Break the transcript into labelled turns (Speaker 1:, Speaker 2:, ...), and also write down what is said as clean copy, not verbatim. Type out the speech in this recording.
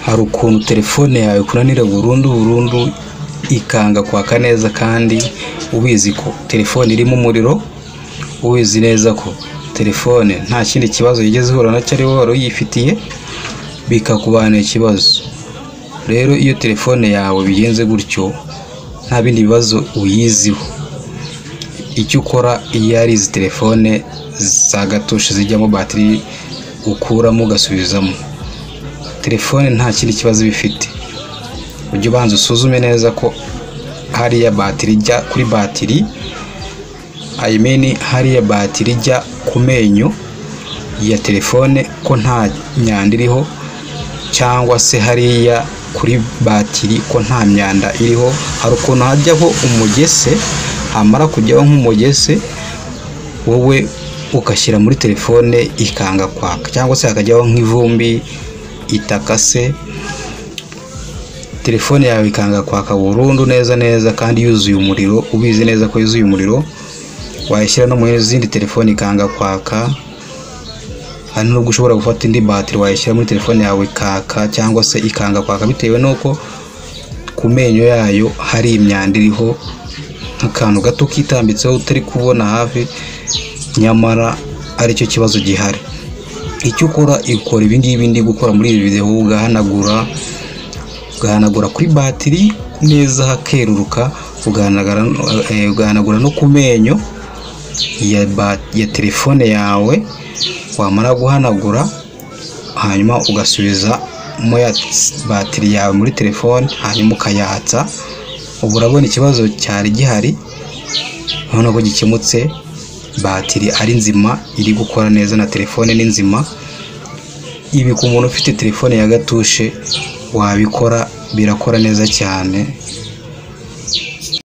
Speaker 1: hari ukuntu telefone yawe kunanira burundu ikanga kwaka neza, kandi ubizi ko telefone irimo umuriro, ubizi neza ko telefone nta kindi kibazo yigeze ihura nacyo ari wowe uyifitiye, bikakubana ikibazo. Rero iyo telefone yawe bigenze gutyo nta bindi bibazo uyiziho, icyo ukora iyo ari izi telefone za gatushe zijyamo batiri ukuramo ugasubizamo, telefone nta kindi kibazo bifite. Ujye ubanza usuzume neza ko hariya batiri ijya kuri batiri, hariya batiri ijya ku menyo ya telefone ko nta myanda iriho, cyangwa se hariya kuri batiri ko nta myanda iriho. Hari ukuntu hajyaho umugese, hamara kujyaho nk'umugese wowe ugashyira muri telefone ikanga kwaka, cyangwa se hakajyaho nk'ivumbi, itaka se, telefone yawe ikanga kwaka burundu neza kandi yuzuye umuriro, ubizi neza ko yuzuye umuriro. Wayishyira no mu zindi telefone ikanga kwaka, hari nubwo ushobora gufata indi batiri wayishyira muri telefone yawe ikaka, cyangwa se ikanga kwaka bitewe nuko ku menyo yayo hari imyanda iriho, nk'akantu gato kitambitseho utari kubona hafi, nyamara aricyo kibazo gihari. Icyo ukora ibi ngibi ndi gukora muri iyi video, ugahanagura kuri batiri neza hakeruruka, ugahanagura no ku menyo ya telefone yawe. Wamara guhanagura, hanyuma ugasubiza mo ya batiri yawe muri telefone, hanyuma ukayatsa. Ubu urabona ikibazo cyari gihari, urabona ko gikemutse, batiri ari nzima, iri gukora neza, na telefone ni nzima. Ibi ku muntu ufite telefone ya gatushe wabikora, birakora neza cyane.